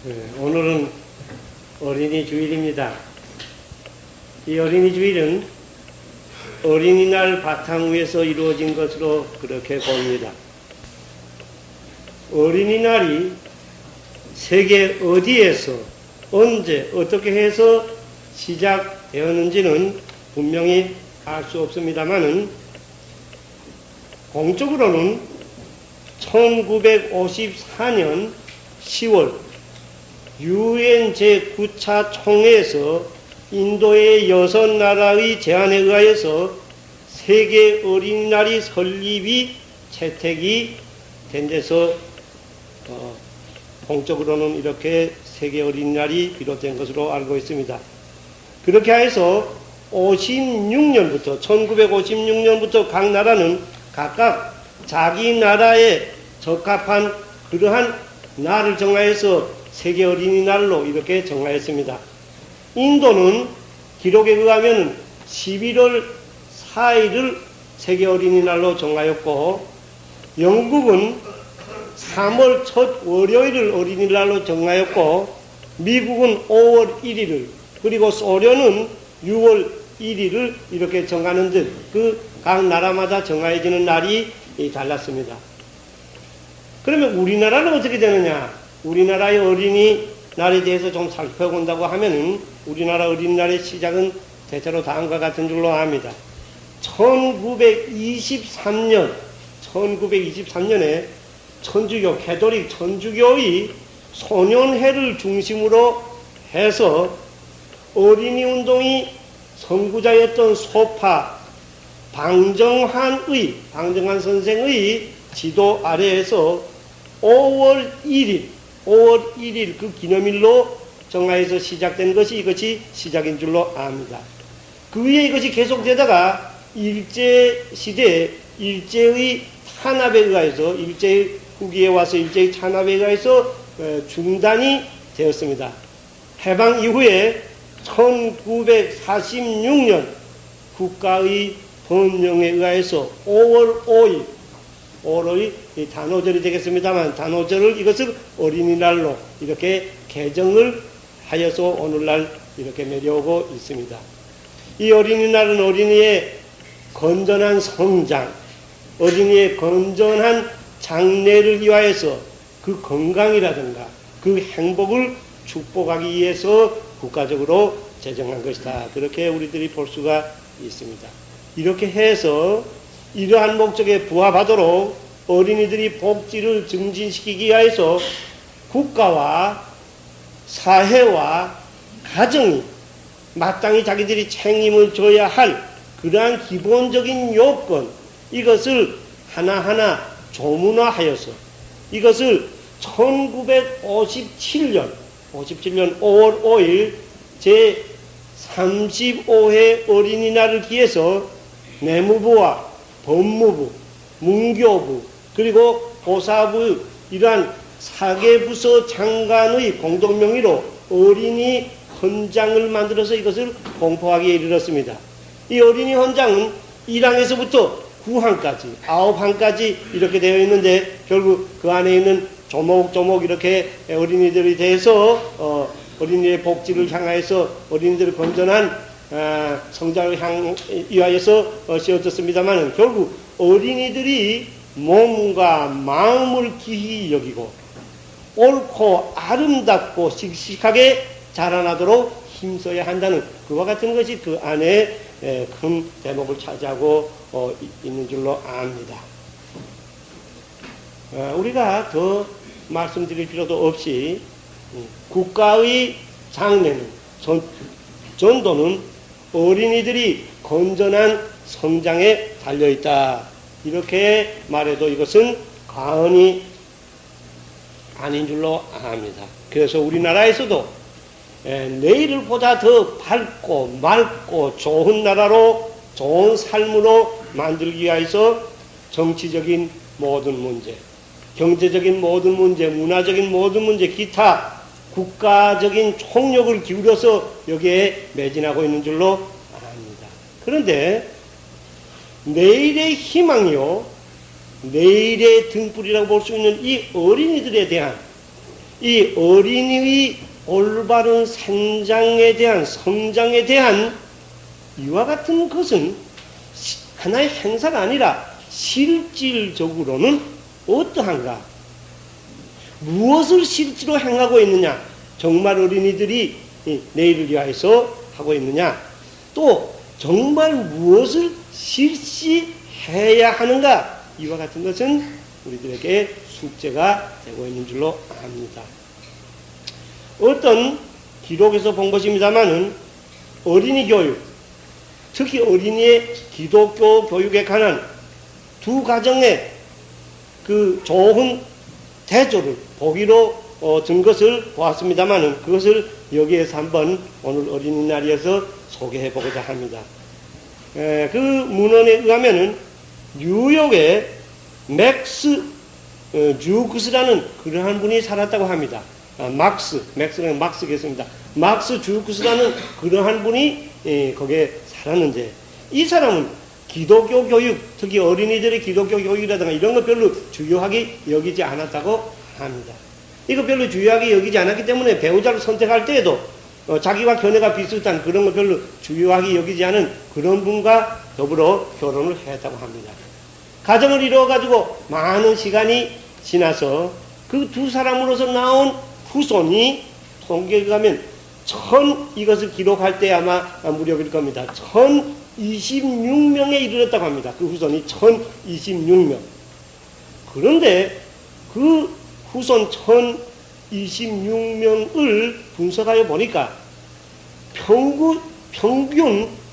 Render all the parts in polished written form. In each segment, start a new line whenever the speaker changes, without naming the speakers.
오늘은 어린이 주일입니다. 이 어린이 주일은 어린이날 바탕 위에서 이루어진 것으로 그렇게 봅니다. 어린이날이 세계 어디에서 언제 어떻게 해서 시작되었는지는 분명히 알 수 없습니다만은 공적으로는 1954년 10월 UN 제9차 총회에서 인도의 6나라의 제안에 의하여서 세계 어린이날이 설립이 채택이 된 데서 공적으로는 이렇게 세계 어린이날이 비롯된 것으로 알고 있습니다. 그렇게 해서 1956년부터 각 나라는 각각 자기 나라에 적합한 그러한 날을 정하여서 세계 어린이날로 이렇게 정하였습니다. 인도는 기록에 의하면 11월 4일을 세계 어린이날로 정하였고, 영국은 3월 첫 월요일을 어린이날로 정하였고, 미국은 5월 1일을, 그리고 소련은 6월 1일을 이렇게 정하는 듯 그 각 나라마다 정해지는 날이 달랐습니다. 그러면 우리나라는 어떻게 되느냐? 우리나라의 어린이날에 대해서 좀 살펴본다고 하면은 우리나라 어린이날의 시작은 대체로 다음과 같은 줄로 압니다. 1923년에 천주교, 캐톨릭 천주교의 소년회를 중심으로 해서 어린이 운동이 선구자였던 소파 방정환 선생의 지도 아래에서 5월 1일 그 기념일로 정하여서 시작된 것이 이것이 시작인 줄로 압니다. 그 위에 이것이 계속되다가 일제시대 일제의 탄압에 의해서 일제의 후기에 와서 일제의 탄압에 의해서 중단이 되었습니다. 해방 이후에 1946년 국가의 법령에 의해서 5월 5일 단오절이 되겠습니다만 단오절을 이것을 어린이날로 이렇게 개정을 하여서 오늘날 이렇게 내려오고 있습니다. 이 어린이날은 어린이의 건전한 성장, 어린이의 건전한 장래를 위하여서 그 건강이라든가 그 행복을 축복하기 위해서 국가적으로 제정한 것이다. 그렇게 우리들이 볼 수가 있습니다. 이렇게 해서 이러한 목적에 부합하도록 어린이들이 복지를 증진시키기 위해서 국가와 사회와 가정이 마땅히 자기들이 책임을 져야 할 그러한 기본적인 요건, 이것을 하나하나 조문화하여서 이것을 1957년 5월 5일 제35회 어린이날을 기해서 내무부와 법무부, 문교부, 그리고 보사부 이러한 4개 부서 장관의 공동명의로 어린이 헌장을 만들어서 이것을 공포하기에 이르렀습니다. 이 어린이 헌장은 1항에서부터 9항까지 9항까지 이렇게 되어 있는데 결국 그 안에 있는 조목조목 이렇게 어린이들에 대해서 어린이의 복지를 향하여서 어린이들의 건전한 성장을 위하여서 씌워졌습니다만 결국 어린이들이 몸과 마음을 귀히 여기고 옳고 아름답고 씩씩하게 자라나도록 힘써야 한다는 그와 같은 것이 그 안에 큰 대목을 차지하고 있는 줄로 압니다. 우리가 더 말씀드릴 필요도 없이 국가의 장래는 전도는 어린이들이 건전한 성장에 달려있다. 이렇게 말해도 이것은 과언이 아닌 줄로 압니다. 그래서 우리나라에서도 내일을 보다 더 밝고 맑고 좋은 나라로 좋은 삶으로 만들기 위해서 정치적인 모든 문제, 경제적인 모든 문제, 문화적인 모든 문제, 기타 국가적인 총력을 기울여서 여기에 매진하고 있는 줄로 압니다. 그런데 내일의 희망이요, 내일의 등불이라고 볼 수 있는 이 어린이들에 대한 이 어린이의 올바른 성장에 대한 이와 같은 것은 하나의 행사가 아니라 실질적으로는 어떠한가? 무엇을 실제로 행하고 있느냐? 정말 어린이들이 내일을 위하여서 하고 있느냐? 또 정말 무엇을 실시해야 하는가? 이와 같은 것은 우리들에게 숙제가 되고 있는 줄로 압니다. 어떤 기록에서 본 것입니다마는 어린이 교육, 특히 어린이의 기독교 교육에 관한 두 가정의 그 좋은 대조를 보기로 든 것을 보았습니다마는 그것을 여기에서 한번 오늘 어린이날이어서 소개해 보고자 합니다. 그 문헌에 의하면은 뉴욕의 맥스 주크스라는 그러한 분이 살았다고 합니다. 맥스는 막스겠습니다. 막스 주크스라는 그러한 분이 거기에 살았는데 이 사람은 기독교 교육, 특히 어린이들의 기독교 교육이라든가 이런 거 별로 중요하게 여기지 않았다고 합니다. 이거 별로 중요하게 여기지 않았기 때문에 배우자를 선택할 때에도 자기와 견해가 비슷한 그런 거 별로 중요하게 여기지 않은 그런 분과 더불어 결혼을 했다고 합니다. 가정을 이루어가지고 많은 시간이 지나서 그 두 사람으로서 나온 후손이 통계에 가면 이것을 기록할 때 아마 무렵일 겁니다. 1026명에 이르렀다고 합니다. 그 후손이 1026명. 그런데 그 후손 1026명을 분석하여 보니까 평균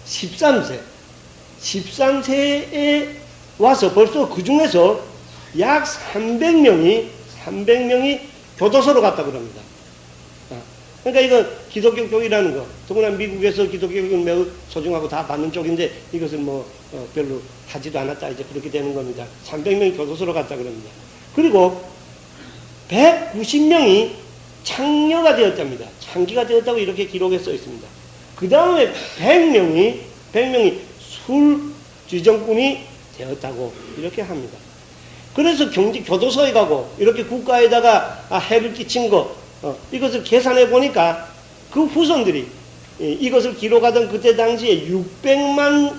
13세에 와서 벌써 그 중에서 약 300명이 교도소로 갔다 그럽니다. 그러니까 이거 기독교 교육이라는 거, 더구나 미국에서 기독교 교육은 매우 소중하고 다 받는 쪽인데 이것은 별로 하지도 않았다 이제 그렇게 되는 겁니다. 300명이 교도소로 갔다 그럽니다. 그리고 190명이 창녀가 되었답니다. 창기가 되었다고 이렇게 기록에 써 있습니다. 그 다음에 100명이 술주정꾼이 되었다고 이렇게 합니다. 그래서 교도소에 가고 이렇게 국가에다가 해를 끼친 거 이것을 계산해 보니까 그 후손들이 이것을 기록하던 그때 당시에 600만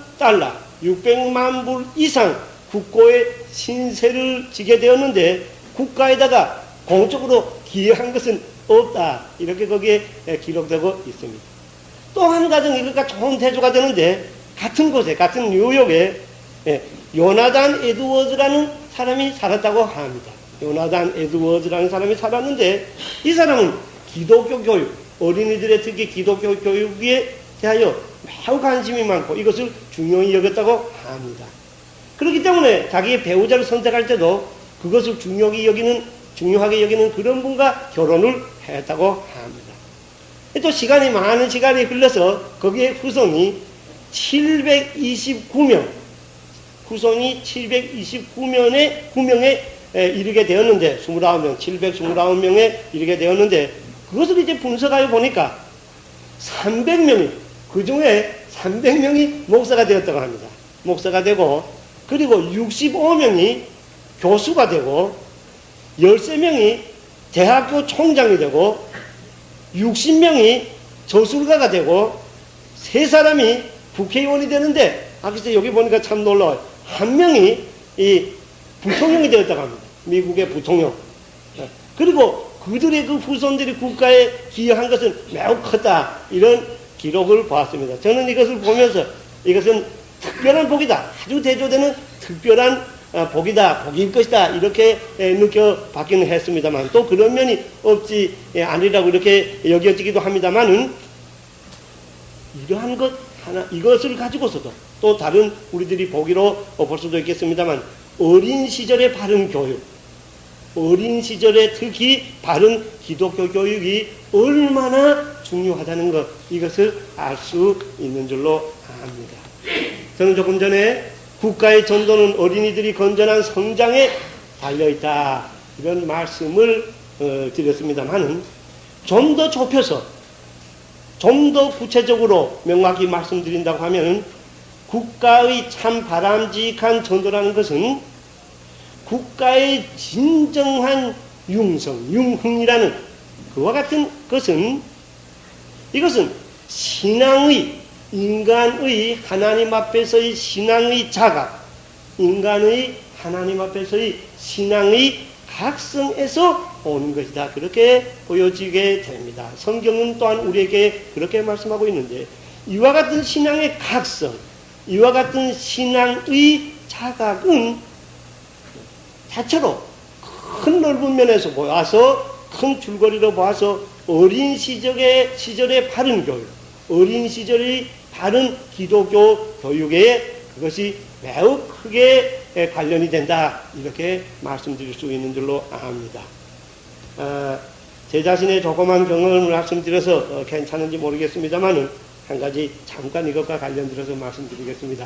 불 이상 국고에 신세를 지게 되었는데 국가에다가 공적으로 기여한 것은 없다. 이렇게 거기에 기록되고 있습니다. 또 한 가정 이것과 좋은 대조가 되는데 같은 곳에 같은 뉴욕에 요나단 에드워즈라는 사람이 살았다고 합니다. 요나단 에드워즈라는 사람이 살았는데 이 사람은 기독교 교육, 어린이들의 특히 기독교 교육에 대하여 매우 관심이 많고 이것을 중요히 여겼다고 합니다. 그렇기 때문에 자기의 배우자를 선택할 때도 그것을 중요하게 여기는 그런 분과 결혼을 했다고 합니다. 또 많은 시간이 흘러서 거기에 후손이 729명에 이르게 되었는데 729명에 이르게 되었는데 그것을 이제 분석하여 보니까 300명이 그 중에 300명이 목사가 되었다고 합니다. 목사가 되고 그리고 65명이 교수가 되고 13명이 대학교 총장이 되고 60명이 저술가가 되고 3사람이 국회의원이 되는데 글쎄 여기 보니까 참 놀라워요. 1명이 이 부통령이 되었다고 합니다. 미국의 부통령. 그리고 그들의 그 후손들이 국가에 기여한 것은 매우 크다. 이런 기록을 보았습니다. 저는 이것을 보면서 이것은 특별한 복이다. 아주 대조되는 특별한 복일 것이다. 이렇게 느껴봤기는 했습니다만 또 그런 면이 없지 아니라고 이렇게 여겨지기도 합니다만은 이러한 것 하나, 이것을 가지고서도 또 다른 우리들이 보기로 볼 수도 있겠습니다만 어린 시절의 바른 교육, 어린 시절에 특히 바른 기독교 교육이 얼마나 중요하다는 것, 이것을 알 수 있는 줄로 압니다. 저는 조금 전에 국가의 전도는 어린이들이 건전한 성장에 달려있다 이런 말씀을 드렸습니다만 좀 더 좁혀서 좀 더 구체적으로 명확히 말씀드린다고 하면 국가의 참 바람직한 전도라는 것은 국가의 진정한 융성이라는 그와 같은 것은 이것은 신앙의 인간의 하나님 앞에서의 신앙의 자각, 인간의 하나님 앞에서의 신앙의 각성에서 오는 것이다. 그렇게 보여지게 됩니다. 성경은 또한 우리에게 그렇게 말씀하고 있는데 이와 같은 신앙의 각성, 이와 같은 신앙의 자각은 자체로 큰 넓은 면에서 보아서 큰 줄거리로 보아서 어린 시절의 바른 교육, 어린 시절의 바른 기독교 교육에 그것이 매우 크게 관련이 된다. 이렇게 말씀드릴 수 있는 줄로 압니다. 제 자신의 조그만 경험을 말씀드려서 괜찮은지 모르겠습니다만 한 가지 잠깐 이것과 관련들어서 말씀드리겠습니다.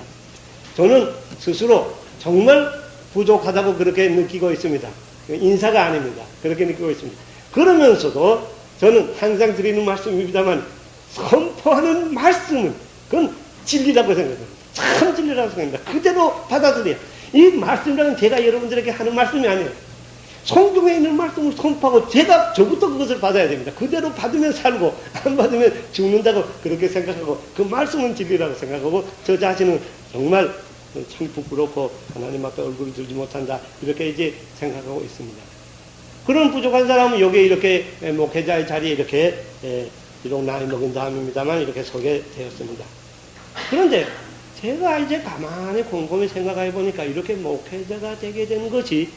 저는 스스로 정말 부족하다고 그렇게 느끼고 있습니다. 인사가 아닙니다. 그렇게 느끼고 있습니다. 그러면서도 저는 항상 드리는 말씀입니다만 선포하는 말씀은 그건 진리라고 생각합니다. 참 진리라고 생각합니다. 그대로 받아들여야. 이 말씀이라는 제가 여러분들에게 하는 말씀이 아니에요. 성경에 있는 말씀을 선포하고 저부터 그것을 받아야 됩니다. 그대로 받으면 살고 안 받으면 죽는다고 그렇게 생각하고 그 말씀은 진리라고 생각하고 저 자신은 정말 참 부끄럽고 하나님 앞에 얼굴을 들지 못한다 이렇게 이제 생각하고 있습니다. 그런 부족한 사람은 여기에 이렇게 목회자의 자리에 이렇게 비록 나이 먹은 다음입니다만 이렇게 서게 되었습니다. 그런데 제가 이제 가만히 곰곰이 생각해 보니까 이렇게 목회자가 되게 된 것이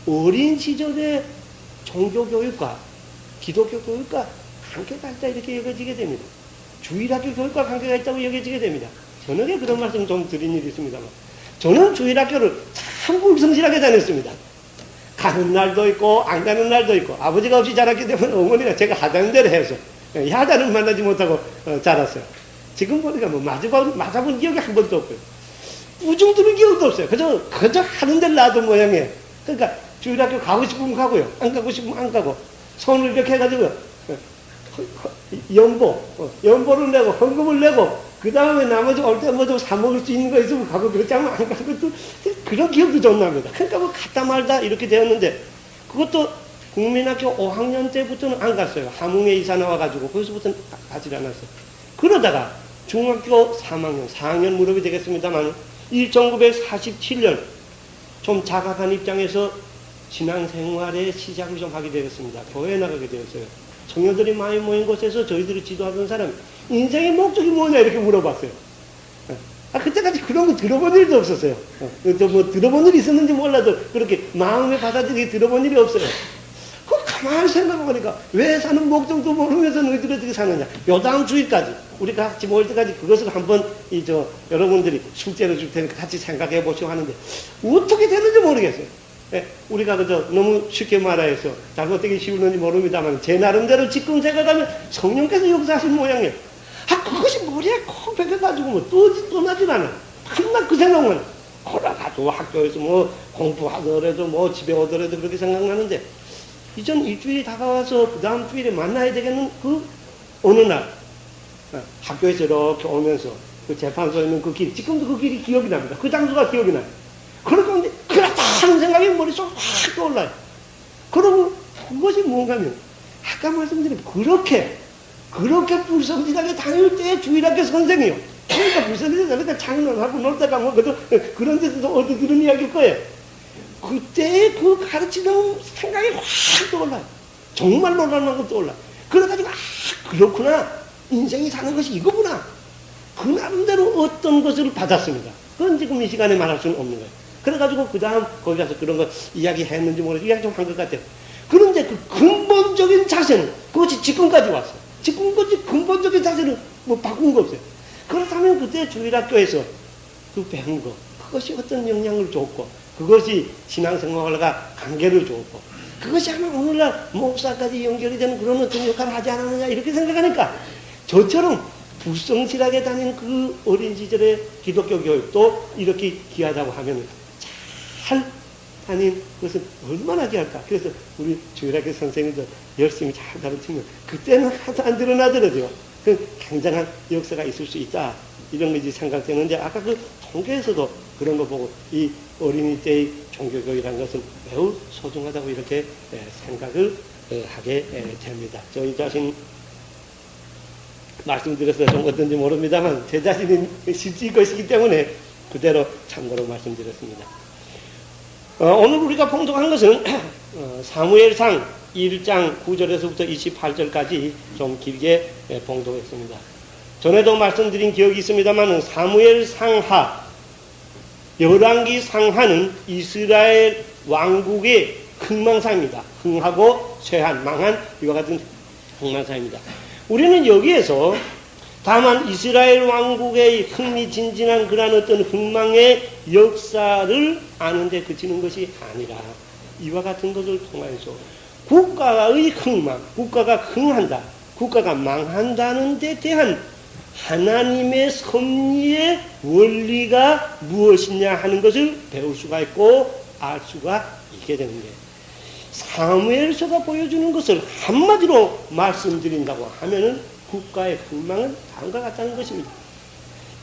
어린 시절의 종교교육과 기독교 교육과 관계가 있다 이렇게 여겨지게 됩니다. 주일학교 교육과 관계가 있다고 여겨지게 됩니다. 저녁에 그런 말씀 좀 드린 일이 있습니다만 저는 주일학교를 참 불성실하게 다녔습니다. 가는 날도 있고 안 가는 날도 있고 아버지가 없이 자랐기 때문에 어머니가 제가 하자는 대로 해서 야단을 만나지 못하고 자랐어요. 지금 보니까 뭐 맞아본 기억이 한 번도 없고요. 우중 들은 기억도 없어요. 그저 하는 대로 놔둔 모양이에요. 그러니까 주일학교 가고 싶으면 가고요. 안 가고 싶으면 안 가고. 손을 이렇게 해가지고, 연보를 내고, 헌금을 내고, 그 다음에 나머지 올 때 뭐 좀 사먹을 수 있는 거 있으면 가고, 그렇지 않으면 안 가고, 또 그런 기억도 좀 납니다. 그러니까 뭐 갔다 말다 이렇게 되었는데, 그것도 국민학교 5학년 때부터는 안 갔어요. 함흥에 이사 나와가지고, 거기서부터는 가지 않았어요. 그러다가 중학교 3학년, 4학년 무렵이 되겠습니다만, 1947년, 좀 자각한 입장에서 신앙생활의 시작을 좀 하게 되었습니다. 교회에 나가게 되었어요. 청년들이 많이 모인 곳에서 저희들이 지도하던 사람이 인생의 목적이 뭐냐 이렇게 물어봤어요. 그때까지 그런 거 들어본 일도 없었어요. 뭐 들어본 일이 있었는지 몰라도 그렇게 마음에 받아들이게 들어본 일이 없어요. 그걸 가만히 생각해보니까 왜 사는 목적도 모르면서 너희들이 어떻게 사느냐. 요 다음 주일까지 우리가 같이 모일 때까지 그것을 한번 여러분들이 숙제를 줄 테니까 같이 생각해 보시고 하는데 어떻게 되는지 모르겠어요. 우리가 그저 너무 쉽게 말해서 잘못되기 쉬우는지 모릅니다만 제 나름대로 지금 생각하면 성령께서 역사하신 모양이에요. 그것이 머리에 콕 박혀가지고 뭐 떠나질 않아. 맨날 그 생각만 골아가지고 학교에서 뭐 공부하더라도 뭐 집에 오더라도 그렇게 생각나는데 이전 일주일이 다가와서 그 다음 주일에 만나야 되겠는 그 어느 날 학교에서 이렇게 오면서 그 재판소에 있는 그 길, 지금도 그 길이 기억이 납니다. 그 장소가 기억이 나요. 그러니까 그렇다 하는 생각이 머릿속에 확 떠올라요. 그러고 그것이 뭔가 하면 아까 말씀드린 그렇게 불성실하게 다닐 때 주일학교 선생이요. 그러니까 불성실하게 장난하고 놀다가 뭐 그런 데서도 어디 들은 이야기일 거예요. 그때 그 가르치는 생각이 확 떠올라요. 정말 놀라는 것도 떠올라요. 그래가지고 그렇구나. 인생이 사는 것이 이거구나. 그 나름대로 어떤 것을 받았습니다. 그건 지금 이 시간에 말할 수는 없는 거예요. 그래가지고 그 다음 거기 가서 그런 거 이야기했는지 모르겠어요. 이야기 좀 한 것 같아요. 그런데 그 근본적인 자세는 그것이 지금까지 왔어요. 지금까지 근본적인 자세는 뭐 바꾼 거 없어요. 그렇다면 그때 주일학교에서 그 배운 거 그것이 어떤 영향을 줬고 그것이 신앙생활과 관계를 줬고 그것이 아마 오늘날 목사까지 연결이 되는 그런 어떤 역할을 하지 않았느냐 이렇게 생각하니까 저처럼 불성실하게 다닌 그 어린 시절의 기독교 교육도 이렇게 귀하다고 하면 잘 다닌 것은 얼마나 귀할까. 그래서 우리 주일학교 선생님도 열심히 잘 가르치면 그때는 하도 안 드러나더라도요. 그 굉장한 역사가 있을 수 있다. 이런 것이 생각되는데 아까 그 통계에서도 그런 거 보고 이 어린이 때의 종교교육이라는 것은 매우 소중하다고 이렇게 생각을 하게 됩니다. 저희 자신 말씀드려서 좀 어떤지 모릅니다만 제 자신이 실질 것이기 때문에 그대로 참고로 말씀드렸습니다. 오늘 우리가 봉독한 것은 사무엘상 1장 9절에서부터 28절까지 좀 길게 봉독했습니다. 전에도 말씀드린 기억이 있습니다만 사무엘 상하, 열왕기 상하는 이스라엘 왕국의 흥망사입니다. 흥하고 쇠한, 망한 이와 같은 흥망사입니다. 우리는 여기에서 다만 이스라엘 왕국의 흥미진진한 그런 어떤 흥망의 역사를 아는데 그치는 것이 아니라 이와 같은 것을 통해서 국가의 흥망, 국가가 흥한다, 국가가 망한다는 데 대한 하나님의 섭리의 원리가 무엇이냐 하는 것을 배울 수가 있고 알 수가 있게 되는 거예요. 사무엘서가 보여주는 것을 한마디로 말씀드린다고 하면은 국가의 흥망은 다음과 같다는 것입니다.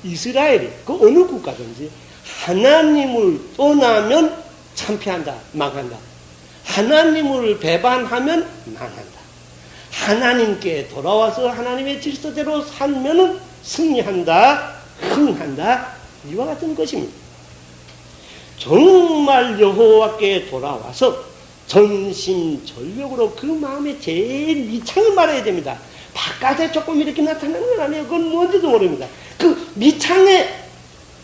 이스라엘이 그 어느 국가든지 하나님을 떠나면 참패한다, 망한다. 하나님을 배반하면 망한다. 하나님께 돌아와서 하나님의 질서대로 살면은 승리한다, 흥한다, 이와 같은 것입니다. 정말 여호와께 돌아와서 전심전력으로 그 마음의 제일 미창을 말해야 됩니다. 바깥에 조금 이렇게 나타나는 건 아니에요. 그건 뭔지도 모릅니다. 그 미창의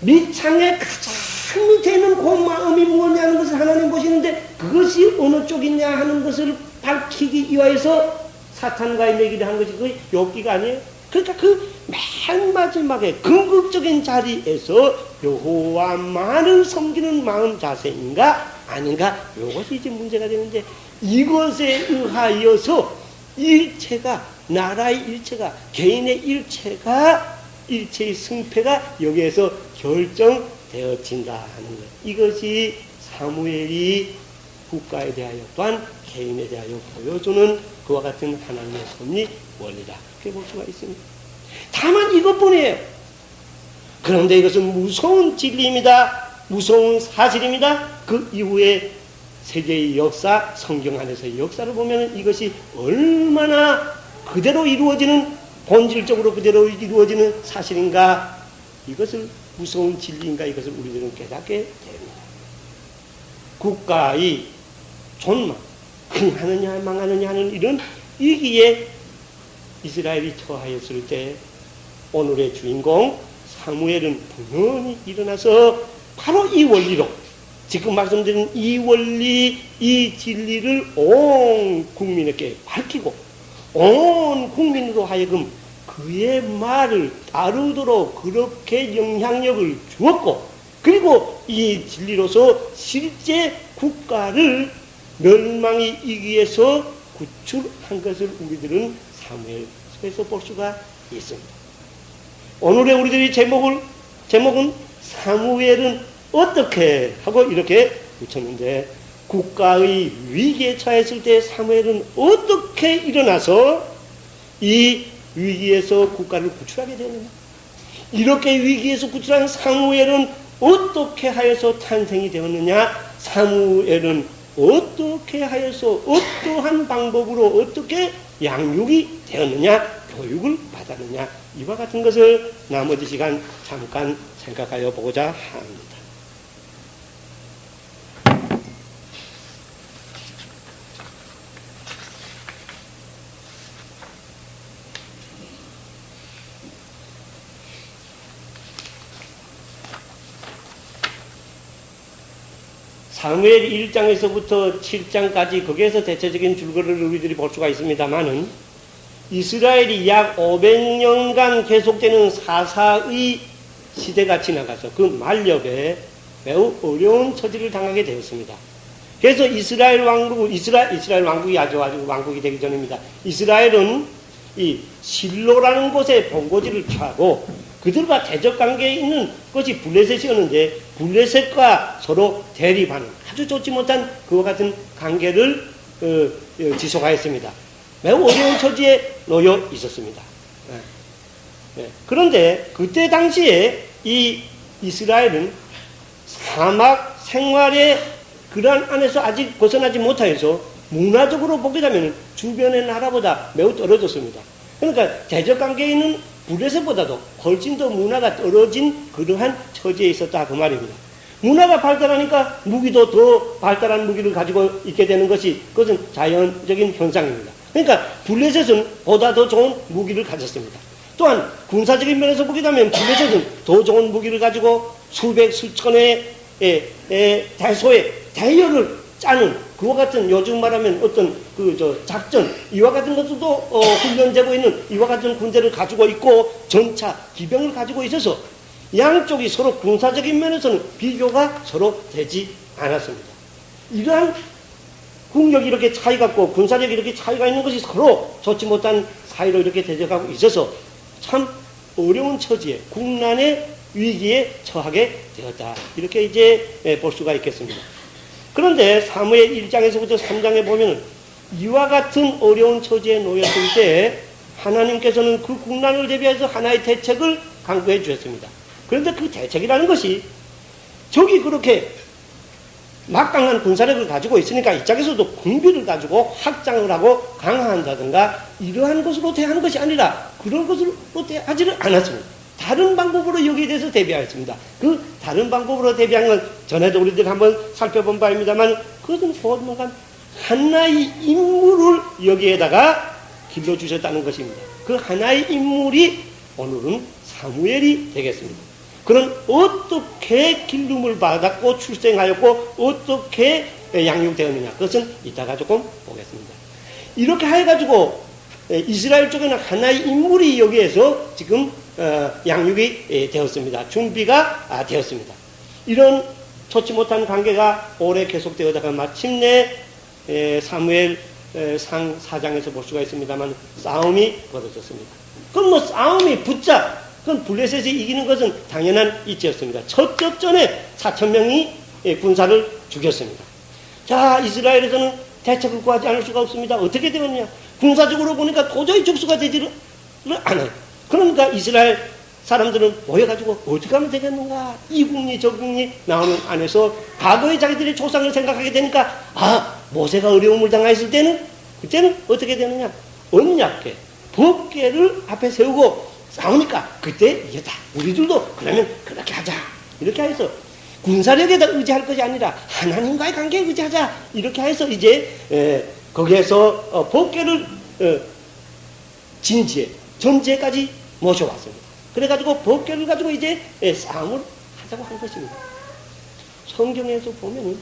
가장 밑에 있는 그 마음이 뭐냐는 것을 하나님 보시는데 그것이 어느 쪽이냐 하는 것을 밝히기 위하여서 사탄과의 내기를 한 것이 그 욥기가 아니에요. 그러니까 그 맨 마지막에 궁극적인 자리에서 여호와만을 섬기는 마음 자세인가 아닌가, 이것이 이제 문제가 되는데, 이것에 의하여서 일체가, 나라의 일체가, 개인의 일체가, 일체의 승패가 여기에서 결정되어진다 하는 것. 이것이 사무엘이 국가에 대하여 또한 개인에 대하여 보여주는 그와 같은 하나님의 섭리 원리다, 그렇게 볼 수가 있습니다. 다만 이것뿐이에요. 그런데 이것은 무서운 진리입니다. 무서운 사실입니다. 그 이후에 세계의 역사, 성경 안에서의 역사를 보면 이것이 얼마나 그대로 이루어지는, 본질적으로 그대로 이루어지는 사실인가, 이것을 무서운 진리인가, 이것을 우리들은 깨닫게 됩니다. 국가의 존망, 흥하느냐 망하느냐 하는 이런 위기에 이스라엘이 처하였을 때 오늘의 주인공 사무엘은 분명히 일어나서 바로 이 원리로, 지금 말씀드린 이 원리, 이 진리를 온 국민에게 밝히고 온 국민으로 하여금 그의 말을 따르도록 그렇게 영향력을 주었고, 그리고 이 진리로서 실제 국가를 멸망의 위기에서 구출한 것을 우리들은 사무엘서에서 볼 수가 있습니다. 오늘의 우리들의 제목은 사무엘은 어떻게 하고 이렇게 붙였는데, 국가의 위기에 처했을 때 사무엘은 어떻게 일어나서 이 위기에서 국가를 구출하게 되느냐, 이렇게 위기에서 구출한 사무엘은 어떻게 하여서 탄생이 되었느냐, 사무엘은 어떻게 하여서 어떠한 방법으로 어떻게 양육이 되었느냐, 교육을 받았느냐, 이와 같은 것을 나머지 시간 잠깐 생각하여 보고자 합니다. 사무엘 1장에서부터 7장까지 거기에서 대체적인 줄거리를 우리들이 볼 수가 있습니다만은, 이스라엘이 약 500년간 계속되는 사사의 시대가 지나가서 그 말렵에 매우 어려운 처지를 당하게 되었습니다. 그래서 이스라엘 왕국이 아주 왕국이 되기 전입니다. 이스라엘은 이 실로라는 곳에 본고지를 취하고 그들과 대적 관계에 있는 것이 블레셋이었는데, 블레셋과 서로 대립하는 아주 좋지 못한 그와 같은 관계를 지속하였습니다. 매우 어려운 처지에 놓여 있었습니다. 그런데 그때 당시에 이 이스라엘은 사막 생활의 그러한 안에서 아직 벗어나지 못하여서 문화적으로 보게 되면 주변의 나라보다 매우 떨어졌습니다. 그러니까 대적 관계에 있는 블레셋보다도 훨씬 더 문화가 떨어진 그러한 처지에 있었다 그 말입니다. 문화가 발달하니까 무기도 더 발달한 무기를 가지고 있게 되는 것이 그것은 자연적인 현상입니다. 그러니까 블레셋은 보다 더 좋은 무기를 가졌습니다. 또한 군사적인 면에서 보게 되면 블레셋은 더 좋은 무기를 가지고 수백 수천의 다소의 대열을 짜는 그와 같은 요즘 말하면 어떤 작전 이와 같은 것도 훈련되고 있는 이와 같은 군대를 가지고 있고 전차 기병을 가지고 있어서 양쪽이 서로 군사적인 면에서는 비교가 서로 되지 않았습니다. 이러한 국력이 이렇게 차이가 있고 군사력이 이렇게 차이가 있는 것이 서로 좋지 못한 사이로 이렇게 대적하고 있어서 참 어려운 처지에 국난의 위기에 처하게 되었다. 이렇게 이제 볼 수가 있겠습니다. 그런데 사무엘 1장에서부터 3장에 보면 이와 같은 어려운 처지에 놓였을 때 하나님께서는 그 국난을 대비해서 하나의 대책을 강구해 주셨습니다. 그런데 그 대책이라는 것이 적이 그렇게 막강한 군사력을 가지고 있으니까 이쪽에서도 군비를 가지고 확장을 하고 강화한다든가 이러한 것으로 대하는 것이 아니라 그런 것으로 대하지를 않았습니다. 다른 방법으로 여기에 대해서 대비하였습니다. 그 다른 방법으로 대비한 건 전에도 우리들 한번 살펴본 바입니다만 그것은 보면 하나의 인물을 여기에다가 길러주셨다는 것입니다. 그 하나의 인물이 오늘은 사무엘이 되겠습니다. 그는 어떻게 기름을 받았고 출생하였고 어떻게 양육되었느냐 그것은 이따가 조금 보겠습니다. 이렇게 해가지고 이스라엘 쪽에는 하나의 인물이 여기에서 지금 양육이 되었습니다. 준비가 되었습니다. 이런 좋지 못한 관계가 오래 계속되어다가 마침내 사무엘 상 4장에서 볼 수가 있습니다만 싸움이 벌어졌습니다. 그럼 뭐 싸움이 붙자 그건 블레셋이 이기는 것은 당연한 이치였습니다. 첫 접전에 4,000명이 군사를 죽였습니다. 자, 이스라엘에서는 대책을 구하지 않을 수가 없습니다. 어떻게 되었냐? 군사적으로 보니까 도저히 접수가 되지를 않아요. 그러니까 이스라엘 사람들은 모여가지고 어떻게 하면 되겠는가? 이 국리 저 국리 나오는 안에서 과거의 자기들의 조상을 생각하게 되니까 모세가 어려움을 당했을 때는 그때는 어떻게 되느냐? 언약궤, 법궤를 앞에 세우고 싸우니까 그때 이겼다. 우리들도 그러면 그렇게 하자. 이렇게 해서 군사력에다 의지할 것이 아니라 하나님과의 관계에 의지하자. 이렇게 해서 이제 거기에서 법궤를 진지에 전제까지 모셔왔습니다. 그래가지고 법궤를 가지고 이제 싸움을 하자고 한 것입니다. 성경에서 보면은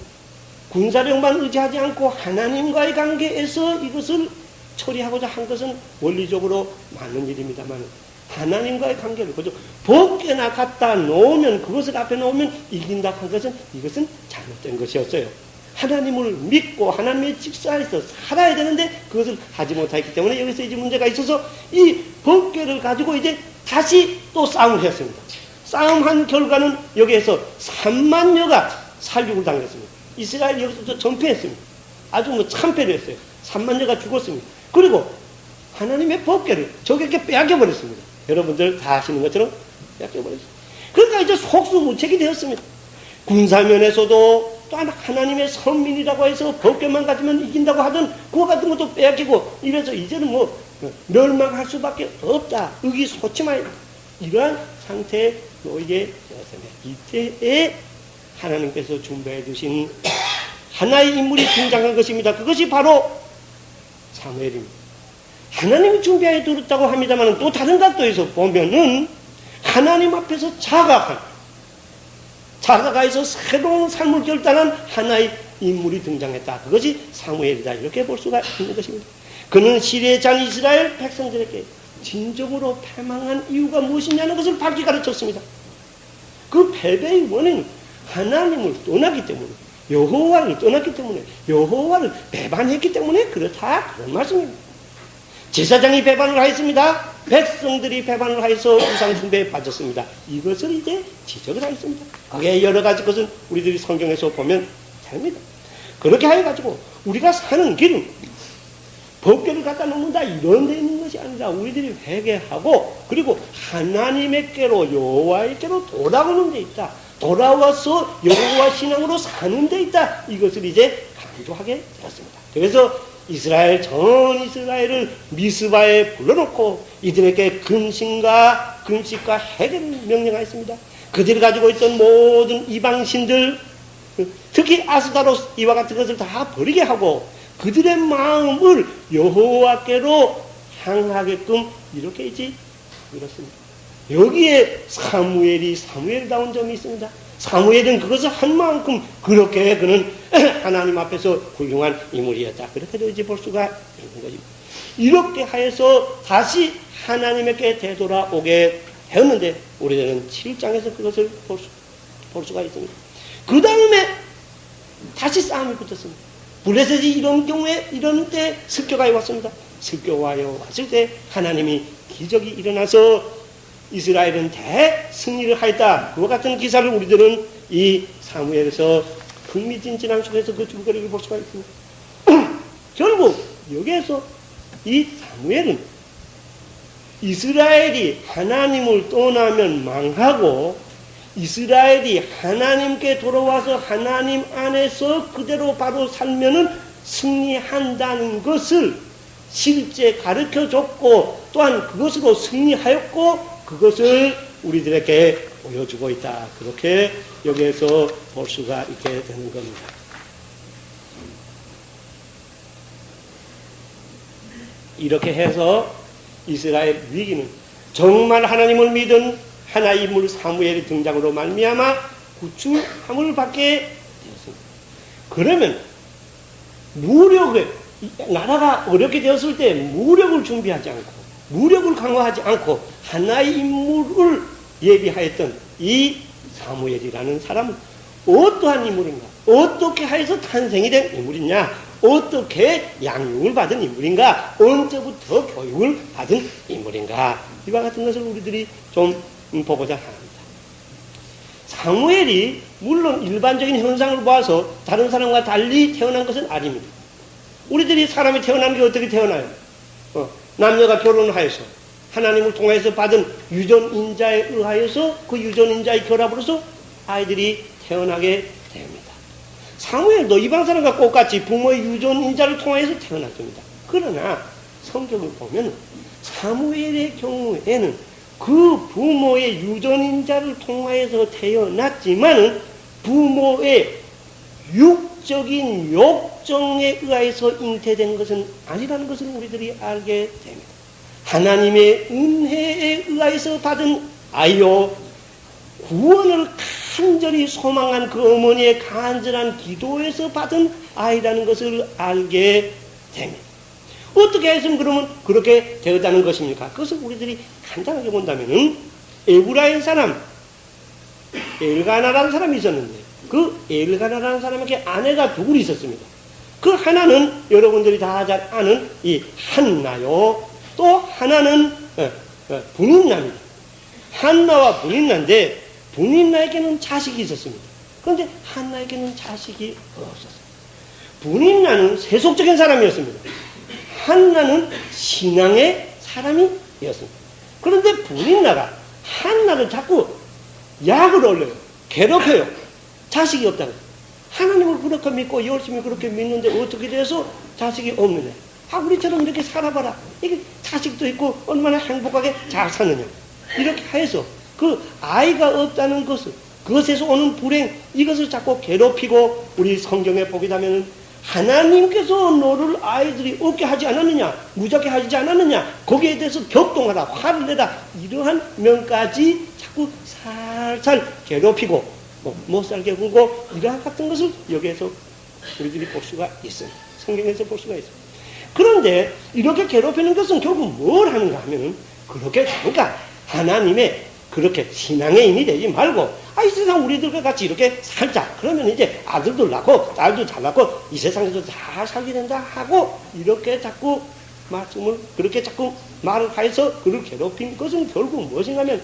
군사력만 의지하지 않고 하나님과의 관계에서 이것을 처리하고자 한 것은 원리적으로 맞는 일입니다만 하나님과의 관계를 그저 법궤나 갖다 놓으면 그것을 앞에 놓으면 이긴다 한 것은 이것은 잘못된 것이었어요. 하나님을 믿고 하나님의 직사에서 살아야 되는데 그것을 하지 못했기 때문에 여기서 이제 문제가 있어서 이 법궤를 가지고 이제 다시 또 싸움을 했습니다. 싸움한 결과는 여기에서 3만여가 살육을 당했습니다. 이스라엘이 여기서 전패했습니다. 아주 뭐 참패를 했어요. 3만여가 죽었습니다. 그리고 하나님의 법궤를 적에게 빼앗겨버렸습니다. 여러분들 다 아시는 것처럼 빼앗겨버렸습니다. 그러니까 이제 속수무책이 되었습니다. 군사면에서도 또한 하나님의 선민이라고 해서 법궤만 가지면 이긴다고 하던 그와 같은 것도 빼앗기고 이래서 이제는 뭐 멸망할 수밖에 없다. 의기소침한 이러한 상태에 놓이게 되었습니다. 이때에 하나님께서 준비해 두신 하나의 인물이 등장한 것입니다. 그것이 바로 사무엘입니다. 하나님이 준비해 두었다고 합니다만 또 다른 각도에서 보면은 하나님 앞에서 자가가에서 새로운 삶을 결단한 하나의 인물이 등장했다. 그것이 사무엘이다. 이렇게 볼 수가 있는 것입니다. 그는 시리에 잔 이스라엘 백성들에게 진정으로 패망한 이유가 무엇이냐는 것을 밝히 가르쳤습니다. 그 패배의 원인은 하나님을 떠나기 때문에 여호와를 떠났기 때문에 여호와를 배반했기 때문에 그렇다. 그런 말씀입니다. 제사장이 배반을 하였습니다. 백성들이 배반을 하여서 우상 숭배에 빠졌습니다. 이것을 이제 지적을 하였습니다. 그게 여러 가지 것은 우리들이 성경에서 보면 됩니다. 그렇게 해가지고 우리가 사는 길은 법궤를 갖다 놓는다 이런 데 있는 것이 아니라 우리들이 회개하고 그리고 하나님의께로 여호와의께로 돌아오는 데 있다. 돌아와서 여호와 신앙으로 사는 데 있다. 이것을 이제 강조하게 되었습니다. 그래서 전 이스라엘을 미스바에 불러놓고 이들에게 금식과 해결을 명령하였습니다. 그들이 가지고 있던 모든 이방신들, 특히 아스타로스 이와 같은 것을 다 버리게 하고 그들의 마음을 여호와께로 향하게끔 이렇게 이제 이렇습니다. 여기에 사무엘다운 점이 있습니다. 사무엘은 그것을 한 만큼 그렇게 그는 하나님 앞에서 훌륭한 인물이었다. 그렇게도 이제 볼 수가 있는 거죠. 이렇게 하여서 다시 하나님에게 되돌아오게 되었는데 우리들은 7장에서 그것을 볼 수가 있습니다. 그 다음에 다시 싸움이 붙었습니다. 블레셋이 이런 때 습교가 왔습니다. 습교가 왔을 때 하나님이 기적이 일어나서 이스라엘은 대승리를 하였다. 그와 같은 기사를 우리들은 이 사무엘에서 흥미진진한 속에서 그 줄거리를 볼 수가 있습니다. 결국 여기에서 이 사무엘은 이스라엘이 하나님을 떠나면 망하고 이스라엘이 하나님께 돌아와서 하나님 안에서 그대로 바로 살면은 승리한다는 것을 실제 가르쳐줬고 또한 그것으로 승리하였고 그것을 우리들에게 보여주고 있다. 그렇게 여기에서 볼 수가 있게 되는 겁니다. 이렇게 해서 이스라엘 위기는 정말 하나님을 믿은 하나의 인물 사무엘의 등장으로 말미암아 구출함을 받게 되었습니다. 그러면 나라가 어렵게 되었을 때 무력을 준비하지 않고 무력을 강화하지 않고 하나의 인물을 예비하였던 이 사무엘이라는 사람은 어떠한 인물인가? 어떻게 해서 탄생이 된 인물이냐? 어떻게 양육을 받은 인물인가? 언제부터 교육을 받은 인물인가? 이와 같은 것을 우리들이 좀 보고자 합니다. 사무엘이 물론 일반적인 현상을 보아서 다른 사람과 달리 태어난 것은 아닙니다. 우리들이 사람이 태어난 게 어떻게 태어나요? 남녀가 결혼을 하여서 하나님을 통해서 받은 유전인자에 의하여서 그 유전인자의 결합으로서 아이들이 태어나게 됩니다. 사무엘도 이방 사람과 똑같이 부모의 유전인자를 통해서 태어났습니다. 그러나 성경을 보면 사무엘의 경우에는 그 부모의 유전인자를 통하여서 태어났지만은 부모의 육적인 욕정에 의해서 잉태된 것은 아니라는 것을 우리들이 알게 됩니다. 하나님의 은혜에 의해서 받은 아이요 구원을 간절히 소망한 그 어머니의 간절한 기도에서 받은 아이라는 것을 알게 됩니다. 어떻게 해서 그러면 그렇게 되었다는 것입니까? 그것을 우리들이 간단하게 본다면은 에브라임 사람 엘가나라는 사람이 있었는데 그 엘가나라는 사람에게 아내가 둘 있었습니다. 그 하나는 여러분들이 다 잘 아는 이 한나요. 또 하나는 분인나입니다. 한나와 분인나인데 분인나에게는 자식이 있었습니다. 그런데 한나에게는 자식이 없었어요. 분인나는 세속적인 사람이었습니다. 한나는 신앙의 사람이었습니다. 그런데 분인나가 한나를 자꾸 약을 올려요. 괴롭혀요. 자식이 없다고. 하나님을 그렇게 믿고 열심히 그렇게 믿는데 어떻게 돼서 자식이 없느냐. 우리처럼 이렇게 살아봐라. 이게 자식도 있고 얼마나 행복하게 잘 사느냐. 이렇게 해서 그 아이가 없다는 것을 그것에서 오는 불행 이것을 자꾸 괴롭히고 우리 성경에 보게 되면 하나님께서 너를 아이들이 없게 하지 않았느냐 무작게 하지 않았느냐 거기에 대해서 격동하라 화를 내라 이러한 면까지 자꾸 살살 괴롭히고 못 살게 굴고 이러한 같은 것을 여기에서 우리들이 볼 수가 있어요. 성경에서 볼 수가 있어요. 그런데 이렇게 괴롭히는 것은 결국 뭘 하는가 하면 그렇게 그러니까 하나님의 그렇게 신앙의 인이 되지 말고 이 세상 우리들과 같이 이렇게 살자. 그러면 이제 아들도 낳고 딸도 잘 낳고 이 세상에서 잘 살게 된다 하고 이렇게 자꾸 말씀을 그렇게 자꾸 말을 해서 그를 괴롭힌 것은 결국 무엇인가 하면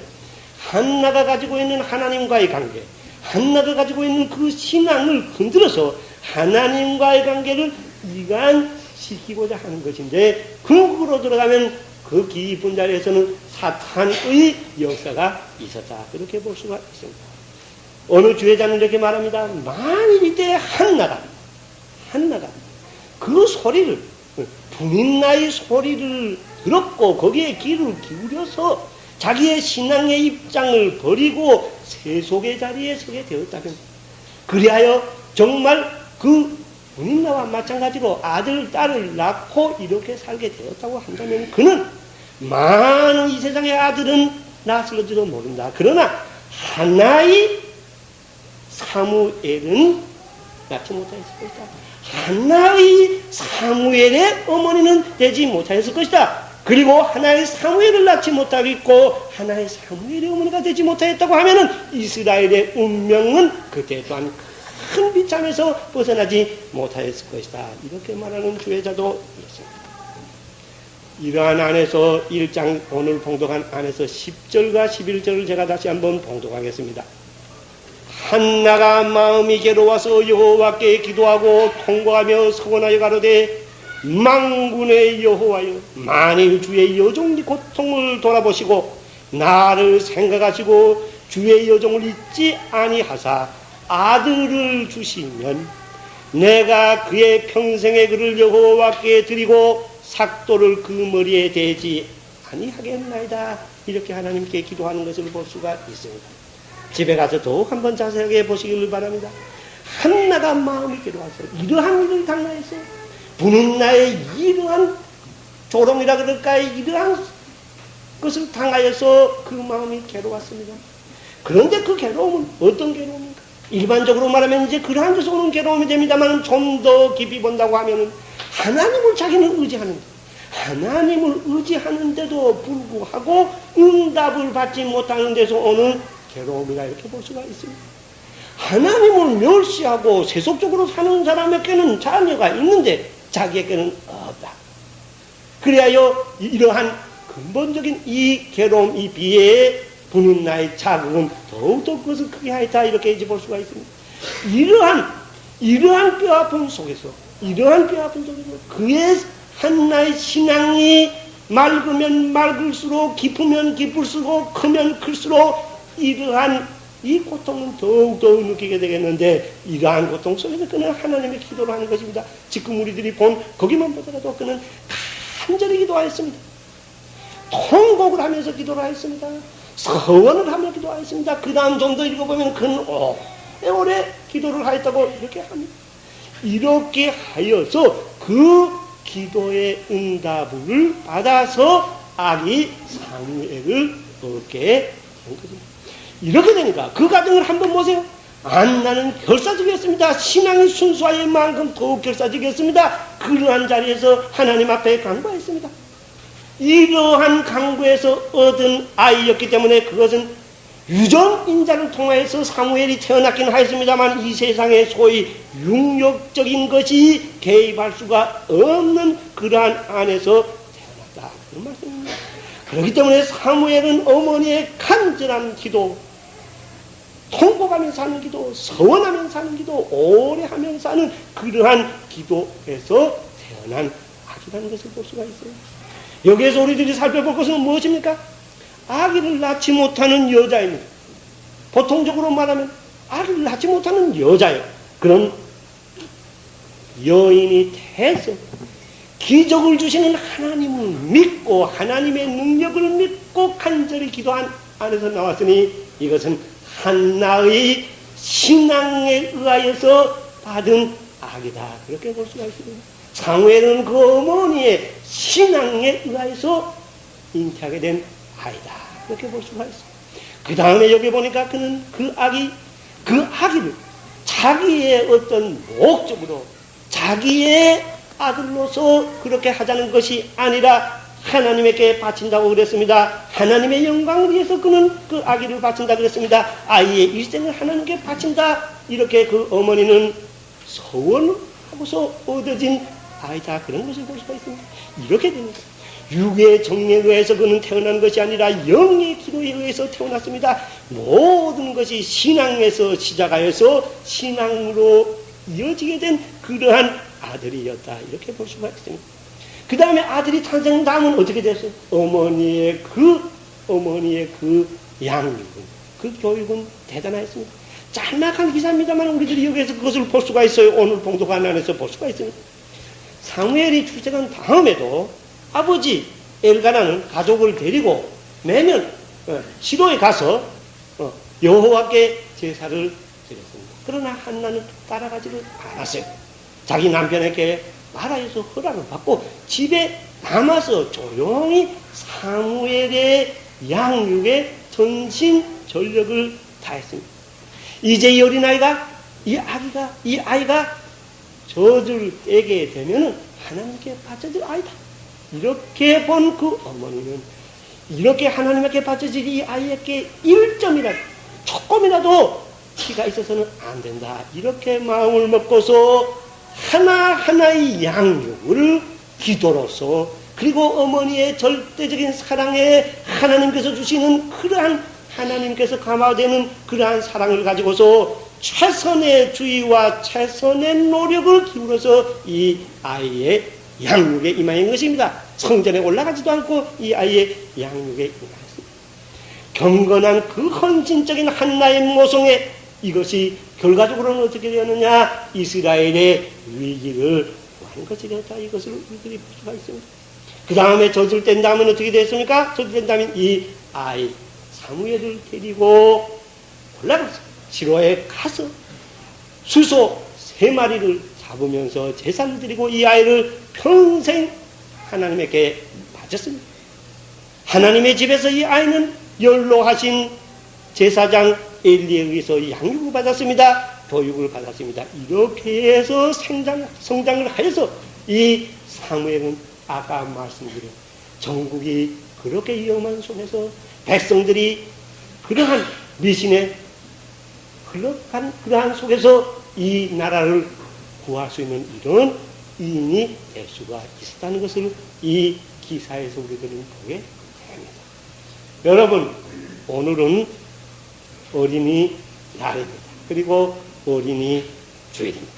한나가 가지고 있는 하나님과의 관계 한나가 가지고 있는 그 신앙을 흔들어서 하나님과의 관계를 이간시키고자 하는 것인데 궁극으로 들어가면 그 깊은 자리에서는 사탄의 역사가 있었다. 그렇게 볼 수가 있습니다. 어느 주회자는 이렇게 말합니다. 만일 이때 한나가 그 소리를, 분인나의 소리를 들었고 거기에 귀를 기울여서 자기의 신앙의 입장을 버리고 세속의 자리에 서게 되었다면, 그리하여 정말 그 분인나와 마찬가지로 아들, 딸을 낳고 이렇게 살게 되었다고 한다면 그는 많은 이 세상의 아들은 낳았을지도 모른다. 그러나 하나의 사무엘은 낳지 못하였을 것이다. 하나의 사무엘의 어머니는 되지 못하였을 것이다. 그리고 하나의 사무엘을 낳지 못하겠고 하나의 사무엘의 어머니가 되지 못하였다고 하면은 이스라엘의 운명은 그때 또한 큰 비참에서 벗어나지 못하였을 것이다. 이렇게 말하는 주회자도 있습니다. 이러한 안에서 1장 오늘 봉독한 안에서 10절과 11절을 제가 다시 한번 봉독하겠습니다. 한나가 마음이 괴로워서 여호와께 기도하고 통곡하며 서원하여 가로되 만군의 여호와여, 만일 주의 여종의 고통을 돌아보시고 나를 생각하시고 주의 여종을 잊지 아니하사 아들을 주시면 내가 그의 평생의 그를 여호와께 드리고 삭도를 그 머리에 대지 아니하겠나이다. 이렇게 하나님께 기도하는 것을 볼 수가 있습니다. 집에 가서 더욱 한번 자세하게 보시기를 바랍니다. 한나가 마음이 괴로워서 이러한 일을 당하였어요. 분인나의 이러한 조롱이라 그럴까, 이러한 것을 당하여서 그 마음이 괴로웠습니다. 그런데 그 괴로움은 어떤 괴로움입니까? 일반적으로 말하면 이제 그러한 데서 오는 괴로움이 됩니다만, 좀 더 깊이 본다고 하면은 하나님을 자기는 의지하는데, 하나님을 의지하는데도 불구하고 응답을 받지 못하는 데서 오는 괴로움이라 이렇게 볼 수가 있습니다. 하나님을 멸시하고 세속적으로 사는 사람에게는 자녀가 있는데 자기에게는 없다. 그리하여 이러한 근본적인 이 괴로움, 이 비애에 분인나의 자극은 더욱더 그것을 크게 하였다. 이렇게 이제 볼 수가 있습니다. 이러한 뼈아픔 속에서 그의 한나의 신앙이 맑으면 맑을수록, 깊으면 깊을수록, 크면 클수록 이러한 이 고통은 더욱더 느끼게 되겠는데, 이러한 고통 속에서 그는 하나님의 기도를 하는 것입니다. 지금 우리들이 본 거기만 보더라도 그는 간절히 기도하였습니다. 통곡을 하면서 기도를 하였습니다. 서원을 하며 기도하였습니다. 그 다음 좀 더 읽어보면 그는 오래 기도를 하였다고 이렇게 합니다. 이렇게 하여서 그 기도의 응답을 받아서 아기 사무엘을 얻게 된 것입니다. 이렇게 되니까 그 과정을 한번 보세요. 안나는 결사적이었습니다. 신앙이 순수할 만큼 더욱 결사적이었습니다. 그러한 자리에서 하나님 앞에 간구했습니다. 이러한 간구에서 얻은 아이였기 때문에 그것은 유전인자를 통하여서 사무엘이 태어났긴 하였습니다만 이 세상에 소위 육력적인 것이 개입할 수가 없는 그러한 안에서 태어났다. 그런 말씀입니다. 그렇기 때문에 사무엘은 어머니의 간절한 기도, 통곡하면서 하는 기도, 서원하면서 하는 기도, 오래 하면서 하는 그러한 기도에서 태어난 아기라는 것을 볼 수가 있어요. 여기에서 우리들이 살펴볼 것은 무엇입니까? 아기를 낳지 못하는 여자입니다. 보통적으로 말하면 아기를 낳지 못하는 여자예요. 그런 여인이 돼서 기적을 주시는 하나님을 믿고 하나님의 능력을 믿고 간절히 기도한 안에서 나왔으니 이것은 한나의 신앙에 의하여서 받은 아기다. 그렇게 볼 수가 있습니다. 사무엘은 그 어머니의 신앙에 의하여서 잉태하게 된 아이다. 이렇게 볼 수가 있습니다. 그 다음에 여기 보니까 그는 그 아기를 자기의 어떤 목적으로 자기의 아들로서 그렇게 하자는 것이 아니라 하나님에게 바친다고 그랬습니다. 하나님의 영광을 위해서 그는 그 아기를 바친다 그랬습니다. 아이의 일생을 하나님께 바친다. 이렇게 그 어머니는 서원하고서 얻어진 아이다. 그런 것을 볼 수가 있습니다. 이렇게 됩니다. 육의 정령에 의해서 그는 태어난 것이 아니라 영의 기도에 의해서 태어났습니다. 모든 것이 신앙에서 시작하여서 신앙으로 이어지게 된 그러한 아들이었다. 이렇게 볼 수가 있습니다. 그 다음에 아들이 탄생 다음은 어떻게 됐어요? 어머니의 그 양육은, 그 교육은 대단했습니다. 짤막한 기사입니다만 우리들이 여기에서 그것을 볼 수가 있어요. 오늘 봉독한 안에서 볼 수가 있습니다. 사무엘이 출생한 다음에도 아버지 엘가나는 가족을 데리고 매년 시로에 가서 여호와께 제사를 드렸습니다. 그러나 한나는 따라가지를 않았어요. 자기 남편에게 나라에서 허락을 받고 집에 남아서 조용히 사무엘의 양육에 전신 전력을 다했습니다. 이제 이 어린아이가 이 아이가 젖을 떼게 되면은 하나님께 바쳐질 아이다. 이렇게 본 그 어머니는 이렇게 하나님께 바쳐질 이 아이에게 1점이라도 조금이라도 티가 있어서는 안 된다. 이렇게 마음을 먹고서 하나하나의 양육을 기도로서 그리고 어머니의 절대적인 사랑에 하나님께서 주시는 그러한 하나님께서 감화되는 그러한 사랑을 가지고서 최선의 주의와 최선의 노력을 기울여서 이 아이의 양육에 임하는 것입니다. 성전에 올라가지도 않고 이 아이의 양육에 임하였습니다. 경건한 그 헌신적인 한나의 모성에 이것이 결과적으로는 어떻게 되었느냐? 이스라엘의 위기를 구하는 것이 되었다. 이것을 우리들이 볼 수가 있습니다. 그 다음에 젖을 뗀 다음에 어떻게 됐습니까? 젖을 뗀 다음에 이 아이 사무엘을 데리고 올라가서 시로에 가서 수소 3마리를 잡으면서 제사를 드리고 이 아이를 평생 하나님에게 바쳤습니다. 하나님의 집에서 이 아이는 연로하신 제사장 엘리에 의해서 양육을 받았습니다. 교육을 받았습니다. 이렇게 해서 성장을 하여서 이 사무엘은 아까 말씀드린 전국이 그렇게 위험한 속에서 백성들이 그러한 미신에 흘러간 그러한 속에서 이 나라를 구할 수 있는 이런 이인이 될 수가 있었다는 것을 이 기사에서 우리들은 보게 됩니다. 여러분, 오늘은 어린이 날입니다. 그리고 어린이 주일입니다.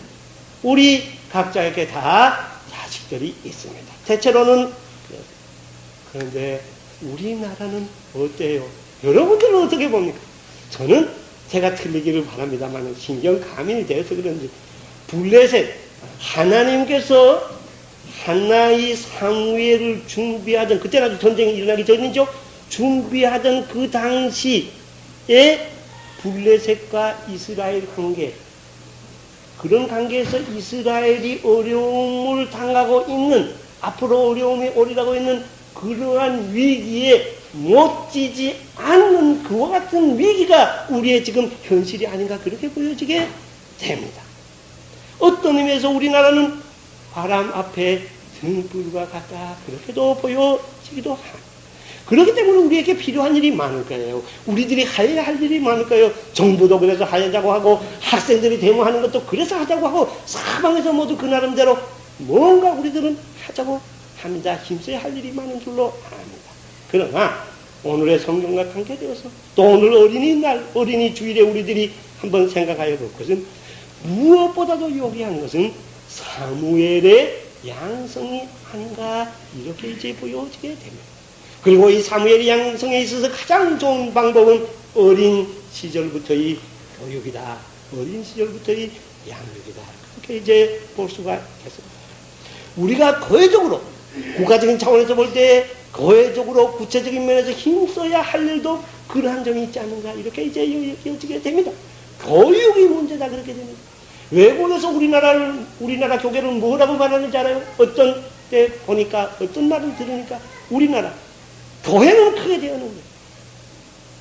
우리 각자에게 다 자식들이 있습니다. 대체로는 그런데 우리나라는 어때요? 여러분들은 어떻게 봅니까? 저는 제가 틀리기를 바랍니다만 신경 가민이 되어서 그런지 블레셋 하나님께서 한나의 사무엘을 준비하던 그때는 아주 전쟁이 일어나기 전이죠. 준비하던 그 당시에 블레셋과 이스라엘 관계 그런 관계에서 이스라엘이 어려움을 당하고 있는 앞으로 어려움이 오리라고 있는 그러한 위기에 못지지 않는 그와 같은 위기가 우리의 지금 현실이 아닌가 그렇게 보여지게 됩니다. 어떤 의미에서 우리나라는 바람 앞에 등불과 같다 그렇게도 보여지기도 합니다. 그렇기 때문에 우리에게 필요한 일이 많을 거예요. 우리들이 해야 할 일이 많을 거예요. 정부도 그래서 하자고 하고 학생들이 데모하는 것도 그래서 하자고 하고 사방에서 모두 그 나름대로 뭔가 우리들은 하자고 합니다. 힘써야 할 일이 많은 줄로 압니다. 그러나 오늘의 성경과 관계되어서 또 오늘 어린이날 어린이 주일에 우리들이 한번 생각하여 볼 것은 무엇보다도 요기한 것은 사무엘의 양성이 아닌가 이렇게 이제 보여지게 됩니다. 그리고 이 사무엘의 양성에 있어서 가장 좋은 방법은 어린 시절부터의 교육이다. 어린 시절부터의 양육이다. 그렇게 이제 볼 수가 있습니다. 우리가 거회적으로 국가적인 차원에서 볼 때 거회적으로 구체적인 면에서 힘써야 할 일도 그러한 점이 있지 않는가 이렇게 이제 여겨지게 됩니다. 교육이 문제다 그렇게 됩니다. 외국에서 우리나라 교계를 뭐라고 말하는지 알아요? 어떤 때 보니까 어떤 말을 들으니까 우리나라 교회는 크게 되었는데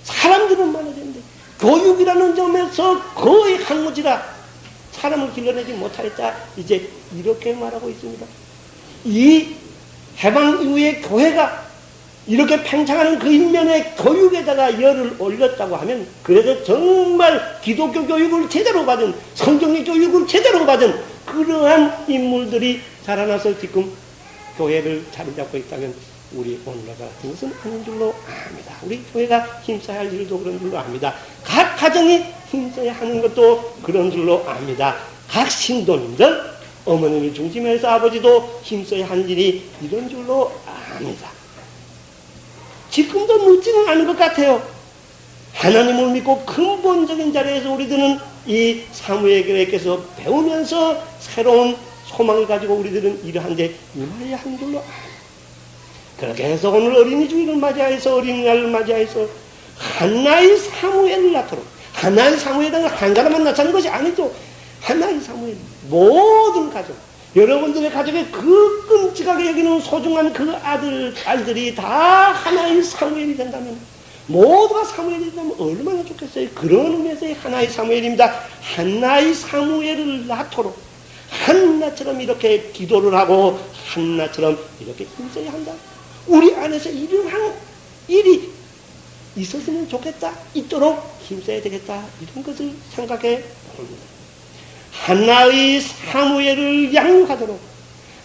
사람들은 많아졌는데 교육이라는 점에서 거의 한무지라 사람을 길러내지 못하였다. 이제 이렇게 말하고 있습니다. 이 해방 이후에 교회가 이렇게 팽창하는 그 일면에 교육에다가 열을 올렸다고 하면 그래서 정말 기독교 교육을 제대로 받은 성경의 교육을 제대로 받은 그러한 인물들이 자라나서 지금 교회를 자리 잡고 있다면 우리 오늘나라 같은 것은 아닌 줄로 압니다. 우리 교회가 힘써야 할 일도 그런 줄로 압니다. 각 가정이 힘써야 하는 것도 그런 줄로 압니다. 각 신도님들 어머니를 중심해서 아버지도 힘써야 하는 일이 이런 줄로 압니다. 지금도 늦지는 않은 것 같아요. 하나님을 믿고 근본적인 자리에서 우리들은 이 사무엘에게서 배우면서 새로운 소망을 가지고 우리들은 이러한데 임해야 하는 줄로 그렇게 해서 오늘 어린이 주일을 맞이해서 어린이날을 맞이해서 하나의 사무엘을 낳도록 하나의 사무엘은 한 사람만 나타나는 것이 아니죠. 하나의 사무엘 모든 가정 여러분들의 가정에 그 끔찍하게 여기는 소중한 그 아들이 다 하나의 사무엘이 된다면 모두가 사무엘이 된다면 얼마나 좋겠어요. 그런 의미에서 하나의 사무엘입니다. 하나의 사무엘을 낳도록 한나처럼 이렇게 기도를 하고 한나처럼 이렇게 힘써야 한다. 우리 안에서 이러한 일이 있었으면 좋겠다. 있도록 힘써야 되겠다. 이런 것을 생각해 봅니다. 하나의 사무엘을 양육하도록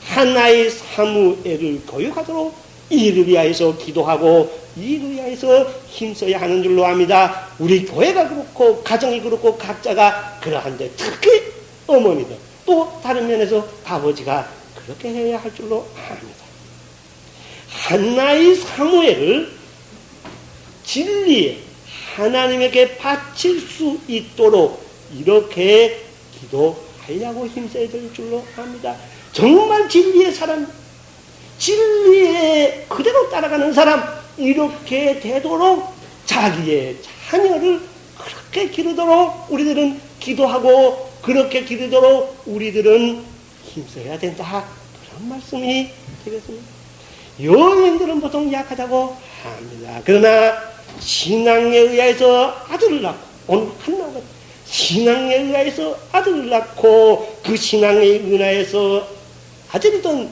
하나의 사무엘을 교육하도록 이를 위하여서 기도하고 이를 위하여서 힘써야 하는 줄로 압니다. 우리 교회가 그렇고 가정이 그렇고 각자가 그러한데 특히 어머니들 또 다른 면에서 아버지가 그렇게 해야 할 줄로 압니다. 하나의 사무엘을 진리에 하나님에게 바칠 수 있도록 이렇게 기도하려고 힘써야 될 줄로 압니다. 정말 진리의 사람, 진리에 그대로 따라가는 사람, 이렇게 되도록 자기의 자녀를 그렇게 기르도록 우리들은 기도하고 그렇게 기르도록 우리들은 힘써야 된다. 그런 말씀이 되겠습니다. 여인들은 보통 약하다고 합니다. 그러나 신앙에 의해서 아들을 낳고 오늘 한나가 신앙에 의해서 아들을 낳고 그 신앙에 의해서 아들이든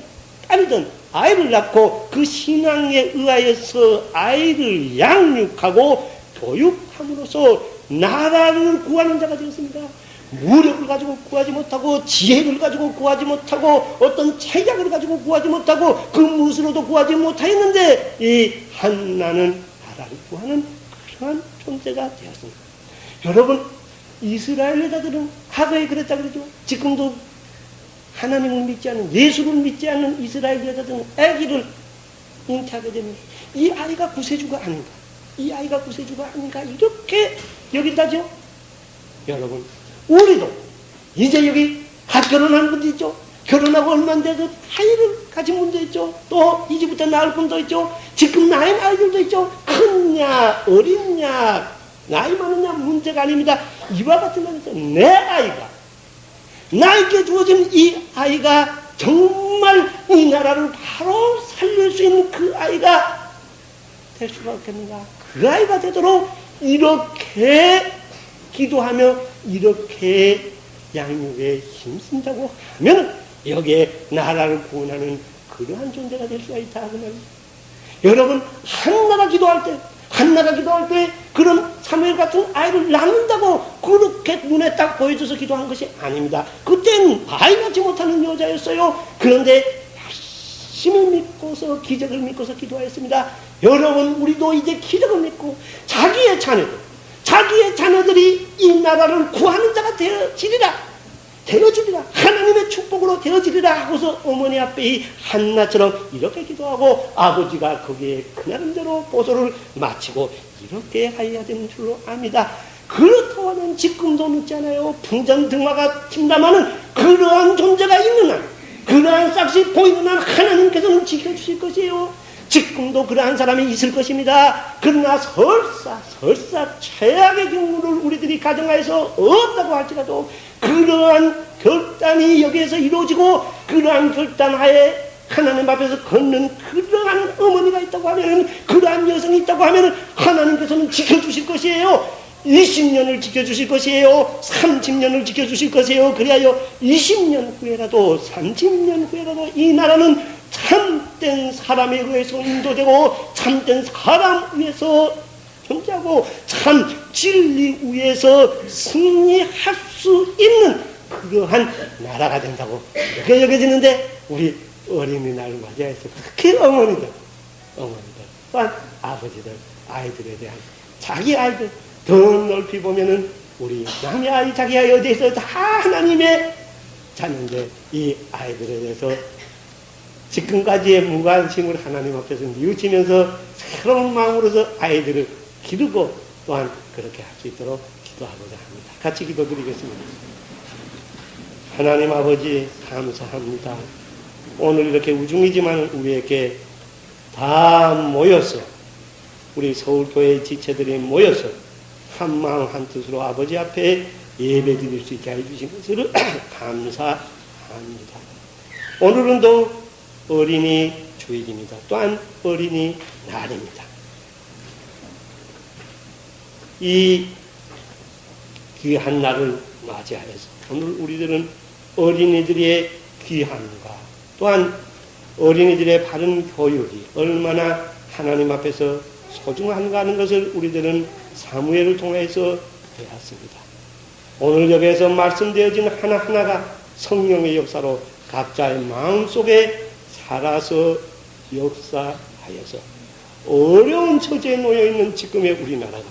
딸이든 아이를 낳고 그 신앙에 의하여서 아이를 양육하고 교육함으로써 나라를 구하는 자가 되었습니다. 무력을 가지고 구하지 못하고 지혜를 가지고 구하지 못하고 어떤 체격을 가지고 구하지 못하고 그 무엇으로도 구하지 못하였는데 이 한나는 나라를 구하는 그러한 존재가 되었습니다. 여러분 이스라엘 여자들은 과거에 그랬다 그러죠. 지금도 하나님을 믿지 않는 예수를 믿지 않는 이스라엘 여자들은 아기를 잉태하게 됩니다. 이 아이가 구세주가 아닌가? 이 아이가 구세주가 아닌가? 이렇게 여긴다죠. 여러분 우리도 이제 여기 갓 결혼한 분도 있죠. 결혼하고 얼마 안 돼서 아이를 가진 분도 있죠. 또 이제부터 낳을 분도 있죠. 지금 낳은 아이들도 있죠. 크냐 어리냐 나이 많으냐 문제가 아닙니다. 이와 같은 면에서 내 아이가 나에게 주어진 이 아이가 정말 이 나라를 바로 살릴 수 있는 그 아이가 될 수가 없겠는가. 그 아이가 되도록 이렇게 기도하며 이렇게 양육에 힘쓴다고 하면 여기에 나라를 구원하는 그러한 존재가 될 수가 있다. 그 말이에요. 여러분 한나가 기도할 때 그런 사무엘 같은 아이를 낳는다고 그렇게 눈에 딱 보여줘서 기도한 것이 아닙니다. 그때는 아이 낳지 못하는 여자였어요. 그런데 열심히 믿고서 기적을 믿고서 기도하였습니다. 여러분 우리도 이제 기적을 믿고 자기의 자녀들이 이 나라를 구하는 자가 되어지리라 하나님의 축복으로 되어지리라 하고서 어머니 앞에 이 한나처럼 이렇게 기도하고 아버지가 거기에 그나름대로 보조를 마치고 이렇게 하여야 되는 줄로 압니다. 그렇다고 하면 지금도 믿잖아요. 풍전등화가 튄다마는 그러한 존재가 있는 한 그러한 싹이 보이는 한 하나님께서는 지켜주실 것이에요. 지금도 그러한 사람이 있을 것입니다. 그러나 설사 최악의 경우를 우리들이 가정하여서 없다고 할지라도 그러한 결단이 여기에서 이루어지고 그러한 결단 하에 하나님 앞에서 걷는 그러한 어머니가 있다고 하면 그러한 여성이 있다고 하면 하나님께서는 지켜주실 것이에요. 20년을 지켜주실 것이에요. 30년을 지켜주실 것이에요. 그리하여 20년 후에라도 30년 후에라도 이 나라는 참된 사람에 의해서 인도되고 참된 사람 위에서 존재하고 참 진리 위에서 승리할 수 있는 그러한 나라가 된다고 이렇게 여겨지는데 우리 어린이날 맞이해서 특히 어머니들 또한 아버지들 아이들에 대한 자기 아이들 더 넓이 보면은 우리 남의 아이 자기 아이 어디에서 다 하나님의 자녀인데 이 아이들에 대해서 지금까지의 무관심을 하나님 앞에서 뉘우치면서 새로운 마음으로서 아이들을 기르고 또한 그렇게 할 수 있도록 기도하고자 합니다. 같이 기도드리겠습니다. 하나님 아버지 감사합니다. 오늘 이렇게 우중이지만 우리에게 다 모여서 우리 서울교회 지체들이 모여서 한마음 한뜻으로 아버지 앞에 예배 드릴 수 있게 해주신 것을 감사합니다. 오늘은 또 어린이 주일입니다. 또한 어린이 날입니다. 이 귀한 날을 맞이하여서 오늘 우리들은 어린이들의 귀함과 또한 어린이들의 바른 교육이 얼마나 하나님 앞에서 소중한가 하는 것을 우리들은 사무엘을 통해서 배웠습니다. 오늘 여기에서 말씀되어진 하나하나가 성령의 역사로 각자의 마음속에 살아서 역사하여서 어려운 처지에 놓여있는 지금의 우리나라가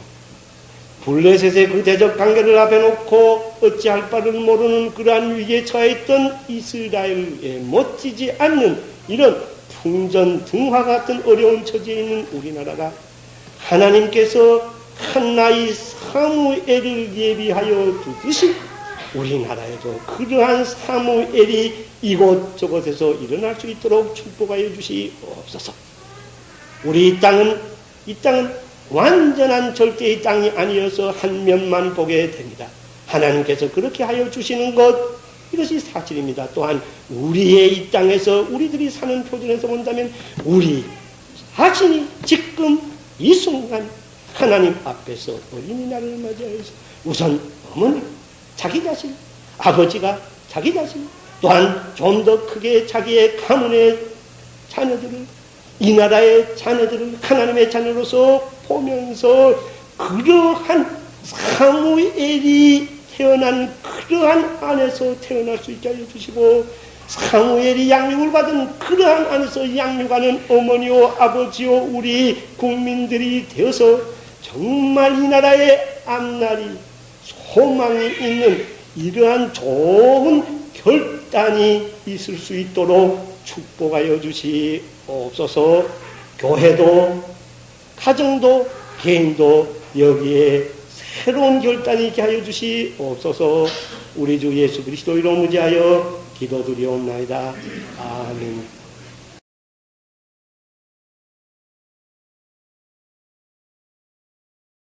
블레셋의 그 대적 관계를 앞에 놓고 어찌할 바를 모르는 그러한 위기에 처해있던 이스라엘에 멋지지 않는 이런 풍전등화 같은 어려운 처지에 있는 우리나라가 하나님께서 한나의 사무엘을 예비하여 두듯이 우리나라에도 그러한 사무엘이 이곳저곳에서 일어날 수 있도록 축복하여 주시옵소서. 우리 이 땅은 완전한 절대의 땅이 아니어서 한 면만 보게 됩니다. 하나님께서 그렇게 하여 주시는 것, 이것이 사실입니다. 또한 우리의 이 땅에서 우리들이 사는 표준에서 본다면 우리 자신이 지금 이 순간 하나님 앞에서 어린이날을 맞이하여서 우선 어머니, 자기 자신, 아버지가 자기 자신, 또한 좀 더 크게 자기의 가문의 자녀들을, 이 나라의 자녀들을 하나님의 자녀로서 보면서 그러한 사무엘이 태어난 그러한 안에서 태어날 수 있게 하여 주시고, 사무엘이 양육을 받은 그러한 안에서 양육하는 어머니요 아버지요 우리 국민들이 되어서 정말 이 나라의 앞날이 소망이 있는 이러한 좋은 결단이 있을 수 있도록 축복하여 주시옵소서. 교회도 가정도 개인도 여기에 새로운 결단이 있게 하여 주시옵소서. 우리 주 예수 그리스도 이름으로 무지하여 기도드리옵나이다. 아멘.